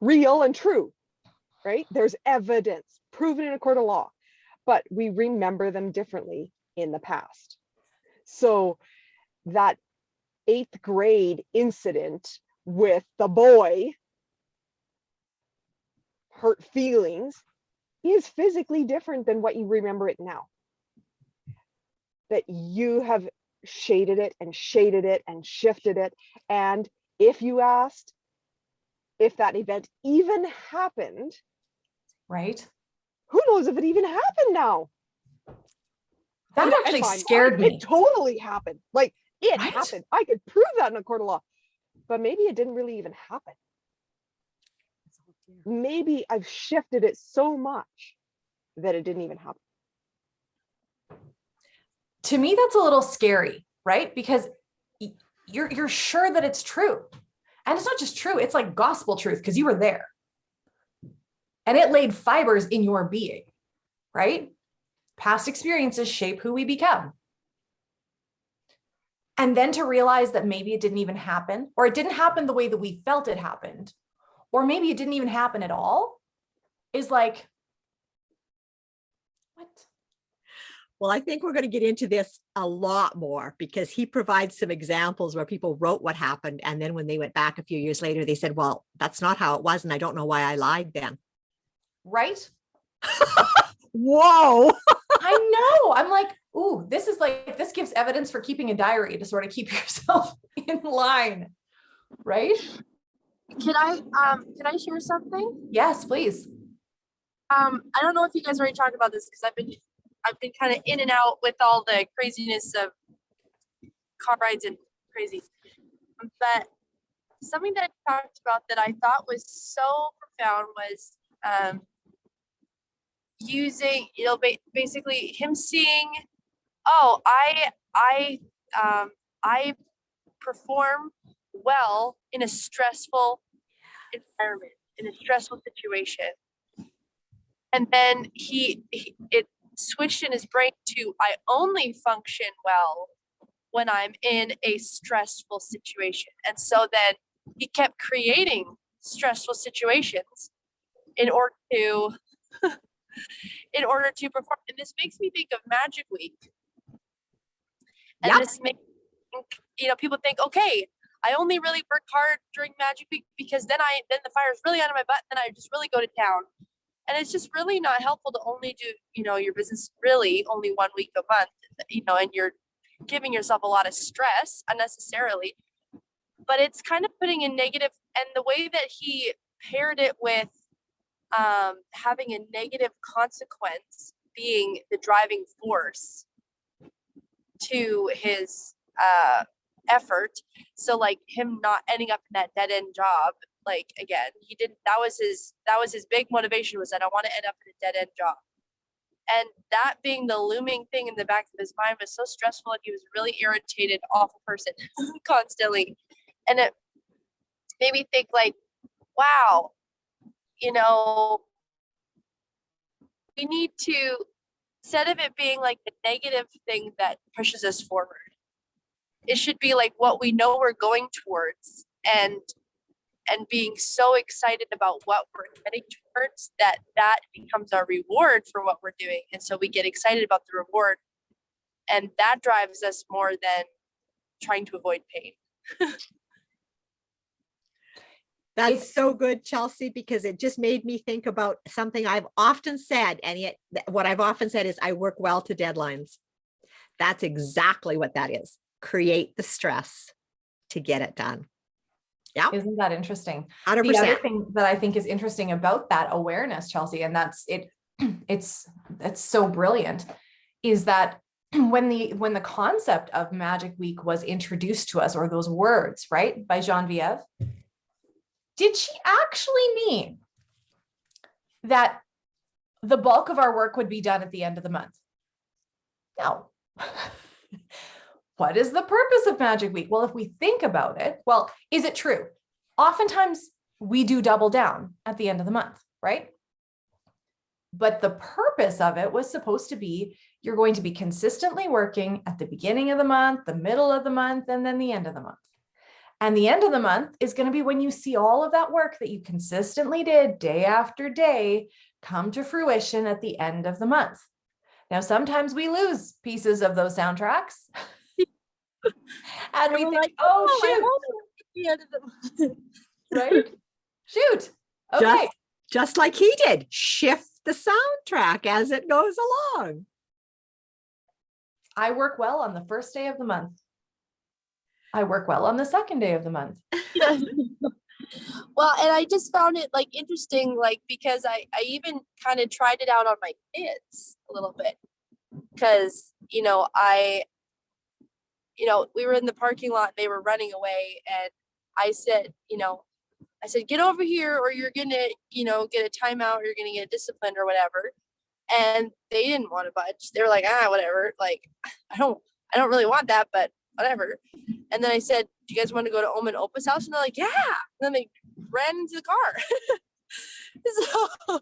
real and true, right? There's evidence proven in a court of law, but we remember them differently in the past. So that 8th grade incident with the boy hurt feelings is physically different than what you remember it now. That you have shaded it and shaded it and shifted it. And if you asked if that event even happened, Right? who knows if it even happened now? That And actually I'm scared like, me. It totally happened. Like it Right? happened. I could prove that in a court of law, but maybe it didn't really even happen. Maybe I've shifted it so much that it didn't even happen. To me, that's a little scary, right? Because you're sure that it's true. And it's not just true, it's like gospel truth because you were there. And it laid fibers in your being, right? Past experiences shape who we become. And then to realize that maybe it didn't even happen, or it didn't happen the way that we felt it happened, or maybe it didn't even happen at all, is like, what? Well, I think we're going to get into this a lot more because he provides some examples where people wrote what happened. And then when they went back a few years later, they said, well, that's not how it was. And I don't know why I lied then. Right? Whoa. I know. I'm like, ooh, this gives evidence for keeping a diary to sort of keep yourself in line. Right? Can I share something? Yes, please. I don't know if you guys already talked about this because I've been kind of in and out with all the craziness of car rides and crazy. But something that I talked about that I thought was so profound was using, you know, basically him seeing, oh, I perform well in a stressful environment, in a stressful situation. And then it switched in his brain to, I only function well when I'm in a stressful situation. And so then he kept creating stressful situations in order to perform. And this makes me think of Magic Week. And Yep. this makes, you know, people think, okay, I only really work hard during Magic Week because then the fire's really under my butt, and then I just really go to town. And it's just really not helpful to only do, you know, your business really only 1 week a month. and you're giving yourself a lot of stress unnecessarily, but it's kind of putting in negative, and the way that he paired it with having a negative consequence being the driving force to his effort. So like him not ending up in that dead end job, like again, he didn't, that was his big motivation, was that I want to end up in a dead end job. And that being the looming thing in the back of his mind was so stressful, and he was a really irritated, awful person constantly. And it made me think like, wow, we need to, instead of it being like the negative thing that pushes us forward, it should be like what we know we're going towards, and being so excited about what we're heading towards that becomes our reward for what we're doing. And so we get excited about the reward, and that drives us more than trying to avoid pain. That's so good, Chelsea, because it just made me think about something I've often said. And yet what I've often said is I work well to deadlines. That's exactly what that is. Create the stress to get it done. Yeah. Isn't that interesting? 100%. The other thing that I think is interesting about that awareness, Chelsea, and that's it, it's so brilliant, is that when the concept of Magic Week was introduced to us, or those words, right, by Genevieve, did she actually mean that the bulk of our work would be done at the end of the month? No. What is the purpose of Magic Week? Well, if we think about it, well, is it true? Oftentimes we do double down at the end of the month, right? But the purpose of it was supposed to be, you're going to be consistently working at the beginning of the month, the middle of the month, and then the end of the month. And the end of the month is going to be when you see all of that work that you consistently did day after day come to fruition at the end of the month. Now, sometimes we lose pieces of those soundtracks. And we think, oh, shoot. Right? Shoot. Okay. Just like he did. Shift the soundtrack as it goes along. I work well on the first day of the month. I work well on the second day of the month. Well, and I just found it like interesting, like, because I even kind of tried it out on my kids a little bit, because, we were in the parking lot, and they were running away, and I said, get over here, or you're going to, get a timeout, or you're going to get disciplined or whatever. And they didn't want to budge. They were like, whatever. Like, I don't really want that, but whatever. And then I said, do you guys want to go to Oma and Opa's house? And they're like, yeah. And then they ran into the car. So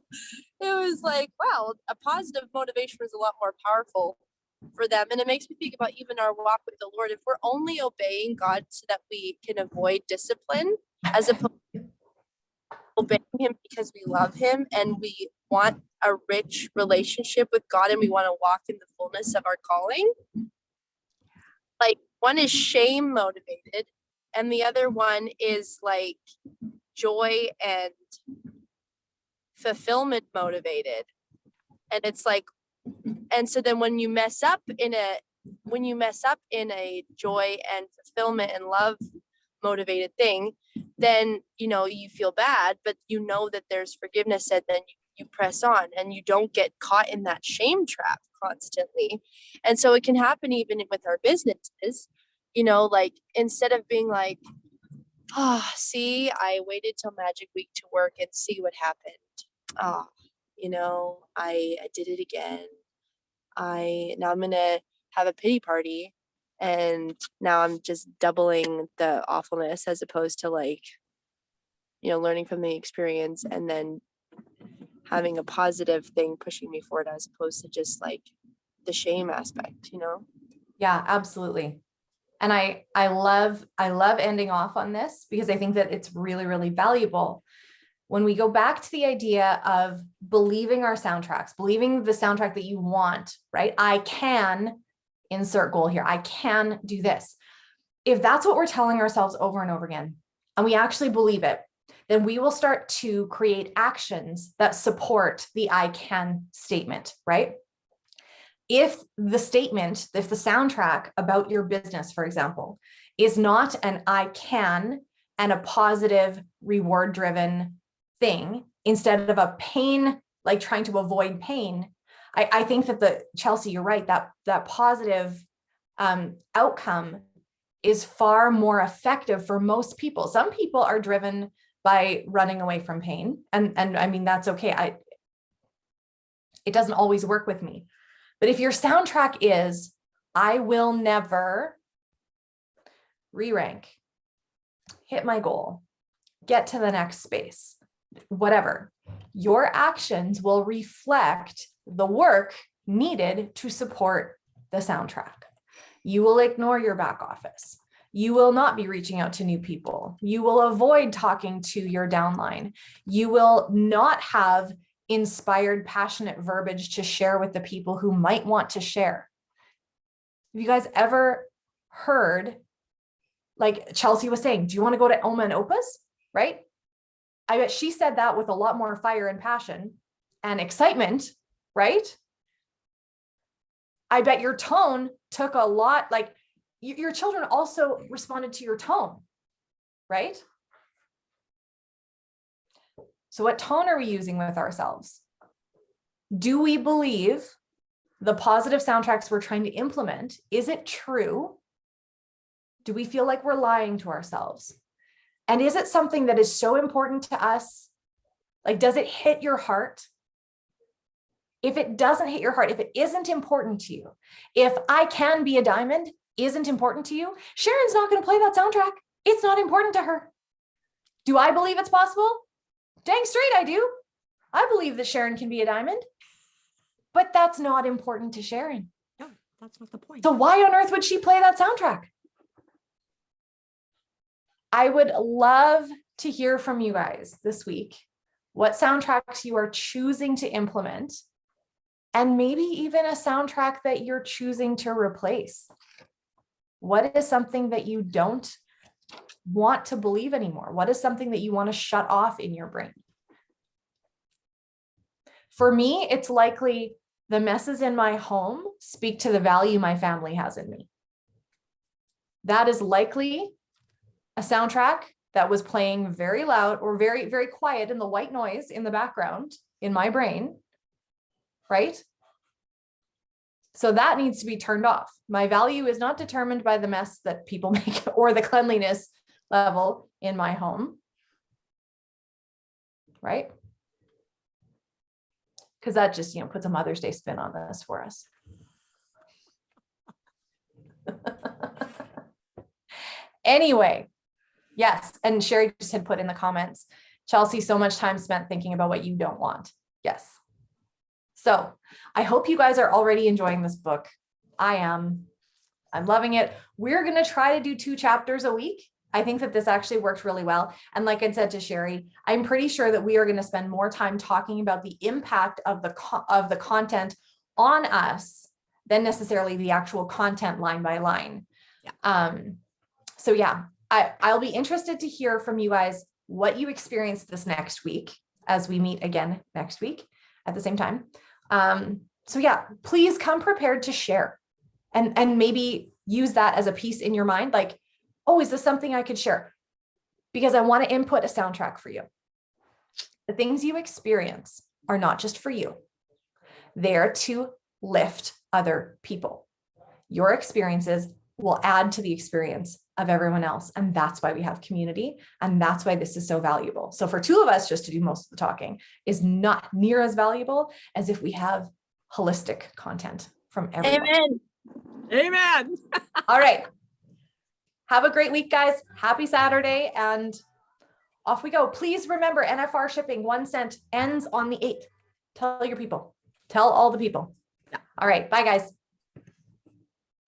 it was like, wow, a positive motivation was a lot more powerful for them. And it makes me think about even our walk with the Lord. If we're only obeying God so that we can avoid discipline, as opposed to obeying him because we love him and we want a rich relationship with God, and we want to walk in the fullness of our calling. Like, one is shame motivated, and the other one is like joy and fulfillment motivated. And it's like, and so then when you mess up in a joy and fulfillment and love motivated thing, then you feel bad, but that there's forgiveness, and then you press on, and you don't get caught in that shame trap constantly. And so it can happen even with our businesses, like, instead of being like, see, I waited till Magic Week to work and see what happened. I did it again. Now I'm gonna have a pity party, and now I'm just doubling the awfulness, as opposed to like, learning from the experience and then having a positive thing pushing me forward, as opposed to just like the shame aspect, Yeah, absolutely. And I love ending off on this, because I think that it's really, really valuable. When we go back to the idea of believing our soundtracks, believing the soundtrack that you want, right? I can insert goal here. I can do this. If that's what we're telling ourselves over and over again, and we actually believe it, then we will start to create actions that support the I can statement, right? if the statement, if the soundtrack about your business, for example, is not an I can and a positive reward driven thing instead of a pain, like trying to avoid pain, I think that Chelsea, you're right, that positive outcome is far more effective for most people. Some people are driven by running away from pain. And I mean, that's okay. It doesn't always work with me. But if your soundtrack is, I will never re-rank, hit my goal, get to the next space, whatever, your actions will reflect the work needed to support the soundtrack. You will ignore your back office. You will not be reaching out to new people. You will avoid talking to your downline. You will not have inspired, passionate verbiage to share with the people who might want to share. Have you guys ever heard, like Chelsea was saying, do you want to go to Oma and Opa's? Right? I bet she said that with a lot more fire and passion and excitement, right? I bet your tone took a lot, like your children also responded to your tone, right? So what tone are we using with ourselves? Do we believe the positive soundtracks we're trying to implement? Is it true? Do we feel like we're lying to ourselves? And is it something that is so important to us? Like, does it hit your heart? If it doesn't hit your heart, if it isn't important to you, if I can be a diamond isn't important to you, Sharon's not going to play that soundtrack. It's not important to her. Do I believe it's possible? Dang straight I do. I believe that Sharon can be a diamond, but that's not important to Sharon. Yeah, that's not the point. So why on earth would she play that soundtrack? I would love to hear from you guys this week, what soundtracks you are choosing to implement, and maybe even a soundtrack that you're choosing to replace. What is something that you don't want to believe anymore? What is something that you want to shut off in your brain? For me, it's likely the messes in my home speak to the value my family has in me. That is likely a soundtrack that was playing very loud or very, very quiet in the white noise in the background in my brain, right? So that needs to be turned off. My value is not determined by the mess that people make or the cleanliness level in my home, right? Because that just, puts a Mother's Day spin on this for us. Anyway, yes, and Sherry just had put in the comments, Chelsea, so much time spent thinking about what you don't want. Yes. So I hope you guys are already enjoying this book. I am. I'm loving it. We're going to try to do 2 chapters a week. I think that this actually worked really well. And like I said to Sherry, I'm pretty sure that we are going to spend more time talking about the impact of the content on us than necessarily the actual content line by line. Yeah. So yeah, I'll be interested to hear from you guys what you experienced this next week as we meet again next week at the same time. So yeah, please come prepared to share and maybe use that as a piece in your mind. Like, oh, is this something I could share? Because I want to input a soundtrack for you. The things you experience are not just for you. They're to lift other people. Your experiences will add to the experience of everyone else. And that's why we have community. And that's why this is so valuable. So for 2 of us just to do most of the talking is not near as valuable as if we have holistic content from everyone. Amen. Amen. All right. Have a great week, guys. Happy Saturday. And off we go. Please remember, NFR shipping 1 cent ends on the 8th. Tell your people. Tell all the people. All right. Bye, guys.